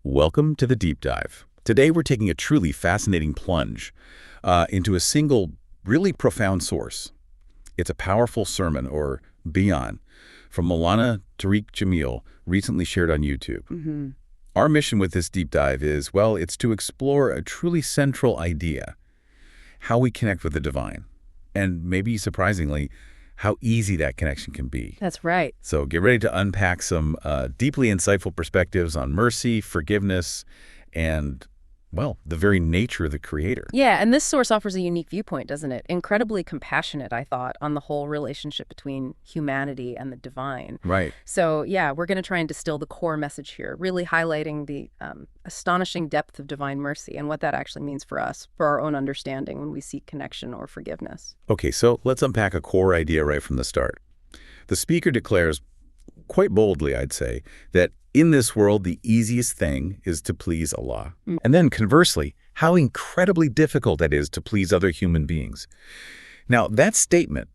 Welcome to the Deep Dive. Today we're taking a truly fascinating plunge into a single, really profound source. It's a powerful sermon, or Bayan, from Maulana Tariq Jameel, recently shared on YouTube. Our mission with this deep dive is, well, it's to explore a truly central idea, how we connect with the divine, and maybe surprisingly, how easy that connection can be. That's right. So get ready to unpack some deeply insightful perspectives on mercy, forgiveness, and, well, the very nature of the Creator. Yeah, and this source offers a unique viewpoint, doesn't it? Incredibly compassionate, I thought, on the whole relationship between humanity and the divine. Right. So, yeah, we're going to try and distill the core message here, really highlighting the astonishing depth of divine mercy and what that actually means for us, for our own understanding when we seek connection or forgiveness. Okay, so let's unpack a core idea right from the start. The speaker declares, quite boldly, I'd say, that in this world, the easiest thing is to please Allah. And then conversely, how incredibly difficult that is to please other human beings. Now, that statement,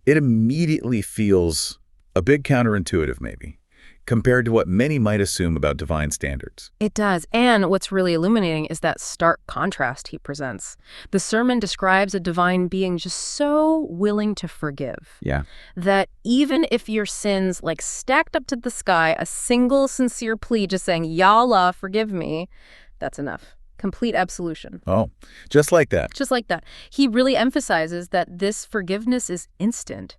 it immediately feels a bit counterintuitive, maybe, compared to what many might assume about divine standards. It does. And what's really illuminating is that stark contrast he presents. The sermon describes a divine being just so willing to forgive. Yeah. That even if your sins, like stacked up to the sky, a single sincere plea just saying, Ya Allah, forgive me, that's enough. Complete absolution. Oh, just like that. Just like that. He really emphasizes that this forgiveness is instant.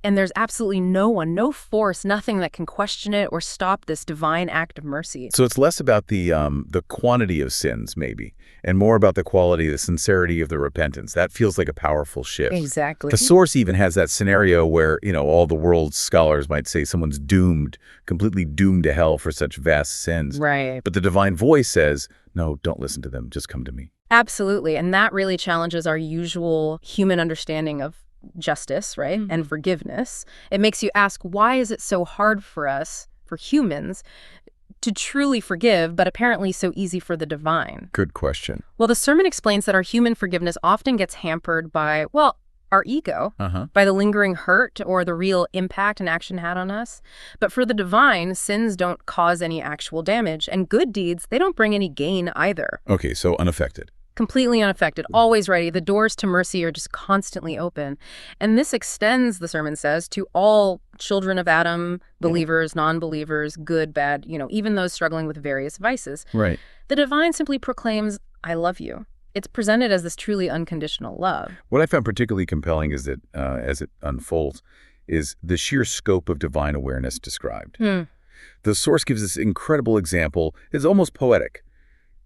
And there's absolutely no one, no force, nothing that can question it or stop this divine act of mercy. So it's less about the quantity of sins, maybe, and more about the quality, the sincerity of the repentance. That feels like a powerful shift. Exactly. The source even has that scenario where, all the world's scholars might say someone's doomed, completely doomed to hell for such vast sins. Right. But the divine voice says, no, don't listen to them. Just come to me. Absolutely. And that really challenges our usual human understanding of justice, right? And forgiveness. It makes you ask, why is it so hard for us, for humans, to truly forgive, but apparently so easy for the divine? Good question. Well, the sermon explains that our human forgiveness often gets hampered by, well, our ego, by the lingering hurt or the real impact an action had on us. But for the divine, sins don't cause any actual damage, and good deeds, they don't bring any gain either. Okay, so unaffected. Completely unaffected, always ready. The doors to mercy are just constantly open. And this extends, the sermon says, to all children of Adam, believers, non-believers, good, bad, even those struggling with various vices. Right. The divine simply proclaims, I love you. It's presented as this truly unconditional love. What I found particularly compelling is that, as it unfolds, is the sheer scope of divine awareness described. The source gives this incredible example. It's almost poetic.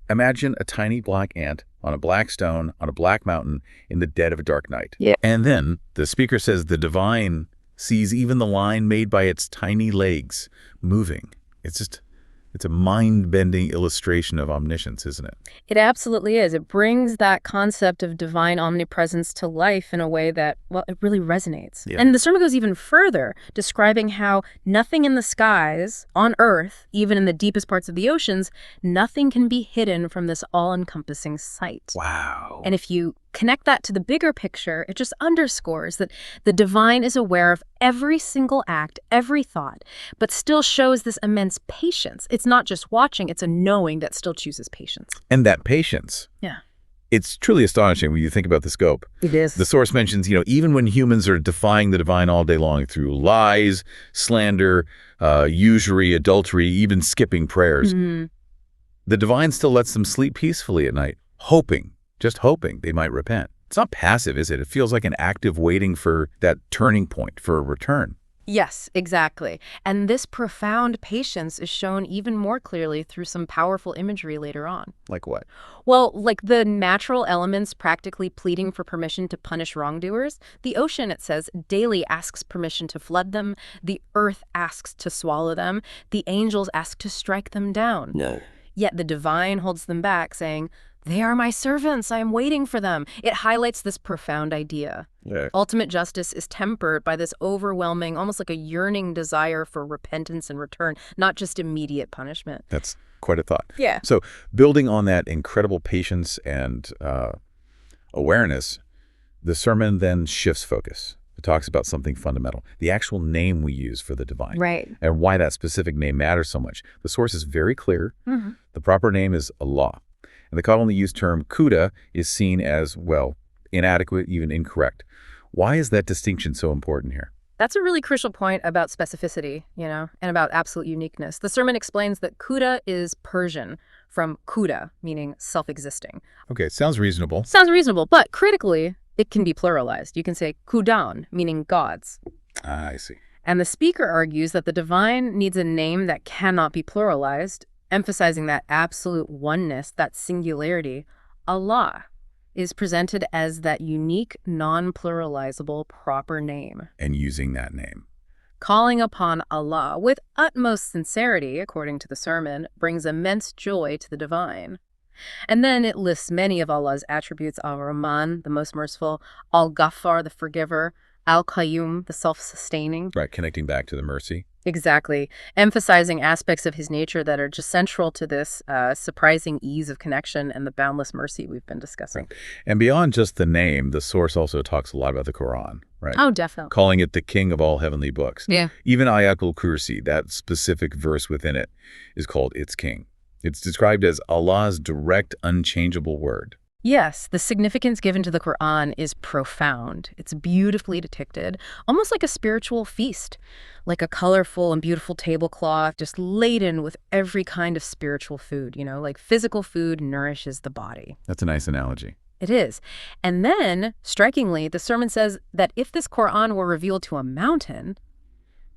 Imagine a tiny black ant on a black stone on a black mountain in the dead of a dark night. Yeah. And then the speaker says the divine sees even the line made by its tiny legs moving. It's a mind-bending illustration of omniscience, isn't it? It absolutely is. It brings that concept of divine omnipresence to life in a way that, well, it really resonates. Yeah. And the sermon goes even further, describing how nothing in the skies, on Earth, even in the deepest parts of the oceans, nothing can be hidden from this all-encompassing sight. Wow. And if you connect that to the bigger picture, it just underscores that the divine is aware of every single act, every thought, but still shows this immense patience. It's not just watching, it's a knowing that still chooses patience. And that patience. Yeah. It's truly astonishing when you think about the scope. It is. The source mentions, even when humans are defying the divine all day long through lies, slander, usury, adultery, even skipping prayers, the divine still lets them sleep peacefully at night, just hoping they might repent. It's not passive, is it? It feels like an active waiting for that turning point, for a return. Yes, exactly. And this profound patience is shown even more clearly through some powerful imagery later on. Like what? Well, like the natural elements practically pleading for permission to punish wrongdoers. The ocean, it says, daily asks permission to flood them. The earth asks to swallow them. The angels ask to strike them down. No. Yet the divine holds them back, saying, they are my servants. I am waiting for them. It highlights this profound idea. Yeah. Ultimate justice is tempered by this overwhelming, almost like a yearning desire for repentance and return, not just immediate punishment. That's quite a thought. Yeah. So building on that incredible patience and awareness, the sermon then shifts focus. It talks about something fundamental, the actual name we use for the divine. Right. And why that specific name matters so much. The source is very clear. Mm-hmm. The proper name is Allah. And the commonly used term Khuda is seen as, well, inadequate, even incorrect. Why is that distinction so important here? That's a really crucial point about specificity, and about absolute uniqueness. The sermon explains that Khuda is Persian from Khuda, meaning self-existing. Okay, sounds reasonable. Sounds reasonable, but critically, it can be pluralized. You can say Khudan, meaning gods. Ah, I see. And the speaker argues that the divine needs a name that cannot be pluralized, emphasizing that absolute oneness, that singularity. Allah is presented as that unique, non-pluralizable proper name. And using that name. Calling upon Allah with utmost sincerity, according to the sermon, brings immense joy to the divine. And then it lists many of Allah's attributes: Ar-Rahman, the most merciful; Al-Ghaffar, the forgiver; Al-Qayyum, the self-sustaining. Right, connecting back to the mercy. Exactly. Emphasizing aspects of his nature that are just central to this surprising ease of connection and the boundless mercy we've been discussing. Right. And beyond just the name, the source also talks a lot about the Quran, right? Oh, definitely. Calling it the king of all heavenly books. Yeah. Even Ayatul Kursi, that specific verse within it, is called its king. It's described as Allah's direct, unchangeable word. Yes, the significance given to the Quran is profound. It's beautifully depicted, almost like a spiritual feast, like a colorful and beautiful tablecloth, just laden with every kind of spiritual food, like physical food nourishes the body. That's a nice analogy. It is. And then, strikingly, the sermon says that if this Quran were revealed to a mountain,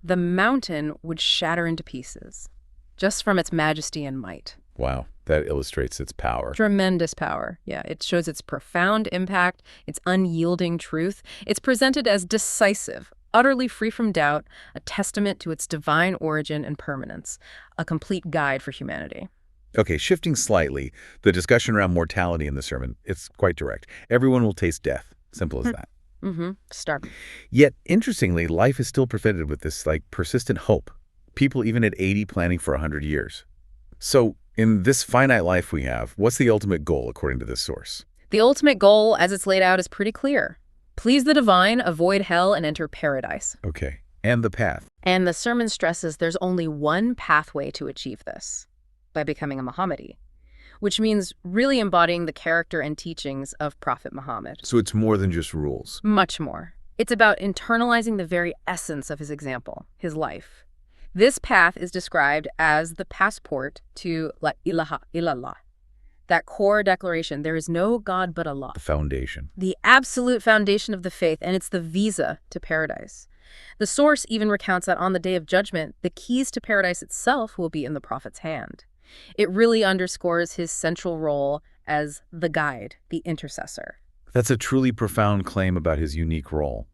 the mountain would shatter into pieces, just from its majesty and might. Wow, that illustrates its power. Tremendous power. Yeah, it shows its profound impact, its unyielding truth. It's presented as decisive, utterly free from doubt, a testament to its divine origin and permanence, a complete guide for humanity. Okay, shifting slightly, the discussion around mortality in the sermon, it's quite direct. Everyone will taste death. Simple as that. Mm-hmm. Stark. Yet, interestingly, life is still presented with this, persistent hope. People even at 80 planning for 100 years. So, in this finite life we have, what's the ultimate goal, according to this source? The ultimate goal, as it's laid out, is pretty clear. Please the divine, avoid hell, and enter paradise. Okay. And the path. And the sermon stresses there's only one pathway to achieve this: by becoming a Mohammadi, which means really embodying the character and teachings of Prophet Muhammad. So it's more than just rules. Much more. It's about internalizing the very essence of his example, his life. This path is described as the passport to La ilaha illallah, that core declaration, there is no God but Allah. The foundation. The absolute foundation of the faith, and it's the visa to paradise. The source even recounts that on the day of judgment, the keys to paradise itself will be in the prophet's hand. It really underscores his central role as the guide, the intercessor. That's a truly profound claim about his unique role.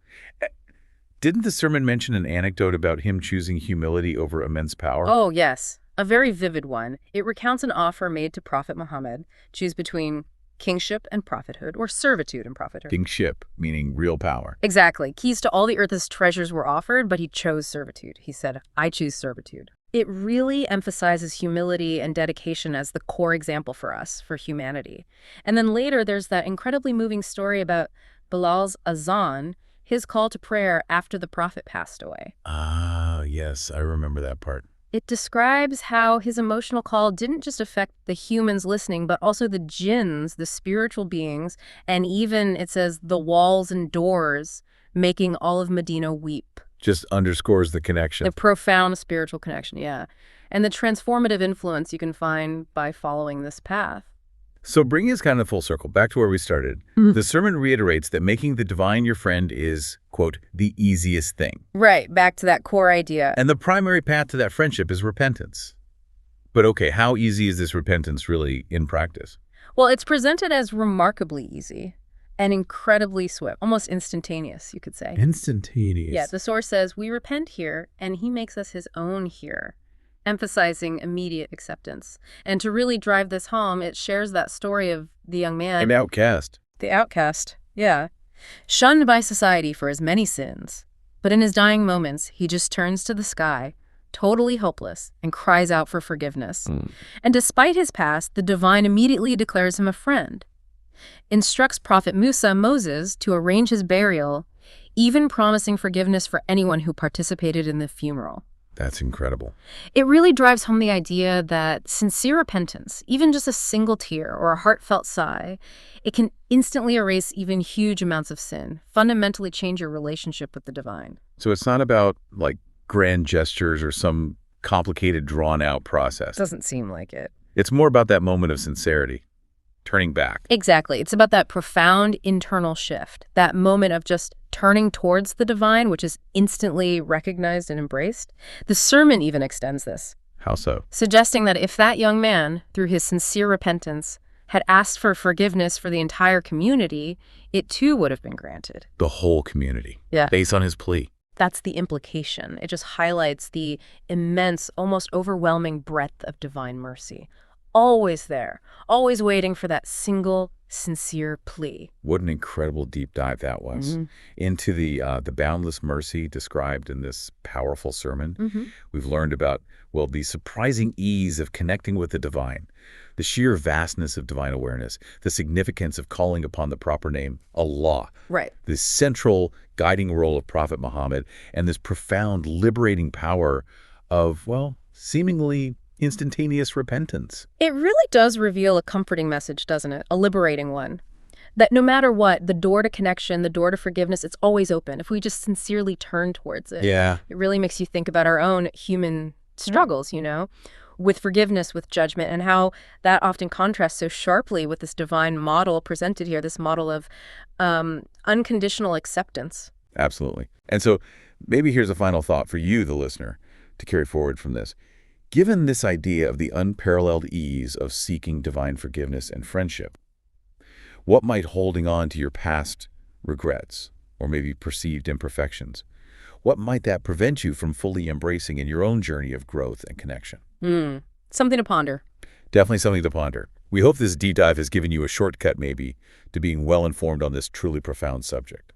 Didn't the sermon mention an anecdote about him choosing humility over immense power? Oh, yes. A very vivid one. It recounts an offer made to Prophet Muhammad. Choose between kingship and prophethood, or servitude and prophethood. Kingship, meaning real power. Exactly. Keys to all the earth's treasures were offered, but he chose servitude. He said, I choose servitude. It really emphasizes humility and dedication as the core example for us, for humanity. And then later, there's that incredibly moving story about Bilal's azan, his call to prayer after the prophet passed away. Ah, yes, I remember that part. It describes how his emotional call didn't just affect the humans listening, but also the jinns, the spiritual beings, and even, it says, the walls and doors, making all of Medina weep. Just underscores the connection. The profound spiritual connection, yeah. And the transformative influence you can find by following this path. So bringing us kind of full circle, back to where we started, the sermon reiterates that making the divine your friend is, quote, the easiest thing. Right, back to that core idea. And the primary path to that friendship is repentance. But okay, how easy is this repentance really in practice? Well, it's presented as remarkably easy and incredibly swift, almost instantaneous, you could say. Instantaneous. Yeah, the source says, we repent here, and he makes us his own here, emphasizing immediate acceptance. And to really drive this home, it shares that story of the young man. An outcast. The outcast, yeah. Shunned by society for his many sins. But in his dying moments, he just turns to the sky, totally hopeless, and cries out for forgiveness. And despite his past, the divine immediately declares him a friend, instructs Prophet Moses to arrange his burial, even promising forgiveness for anyone who participated in the funeral. That's incredible. It really drives home the idea that sincere repentance, even just a single tear or a heartfelt sigh, it can instantly erase even huge amounts of sin, fundamentally change your relationship with the divine. So it's not about, like, grand gestures or some complicated, drawn-out process. Doesn't seem like it. It's more about that moment of sincerity, turning back. Exactly. It's about that profound internal shift, that moment of just turning towards the divine, which is instantly recognized and embraced. The sermon even extends this. How so? Suggesting that if that young man, through his sincere repentance, had asked for forgiveness for the entire community, it too would have been granted. The whole community. Yeah. Based on his plea. That's the implication. It just highlights the immense, almost overwhelming breadth of divine mercy. Always there, always waiting for that single, sincere plea. What an incredible deep dive that was into the boundless mercy described in this powerful sermon. We've learned about, well, the surprising ease of connecting with the divine, the sheer vastness of divine awareness, the significance of calling upon the proper name, Allah, Right. the central guiding role of Prophet Muhammad, and this profound liberating power of, well, seemingly instantaneous repentance. It really does reveal a comforting message, doesn't it? A liberating one. That no matter what, the door to connection, the door to forgiveness, it's always open if we just sincerely turn towards it. Yeah. It really makes you think about our own human struggles, with forgiveness, with judgment, and how that often contrasts so sharply with this divine model presented here, this model of unconditional acceptance. Absolutely. And so maybe here's a final thought for you, the listener, to carry forward from this. Given this idea of the unparalleled ease of seeking divine forgiveness and friendship, what might holding on to your past regrets or maybe perceived imperfections, what might that prevent you from fully embracing in your own journey of growth and connection? Something to ponder. Definitely something to ponder. We hope this deep dive has given you a shortcut maybe to being well informed on this truly profound subject.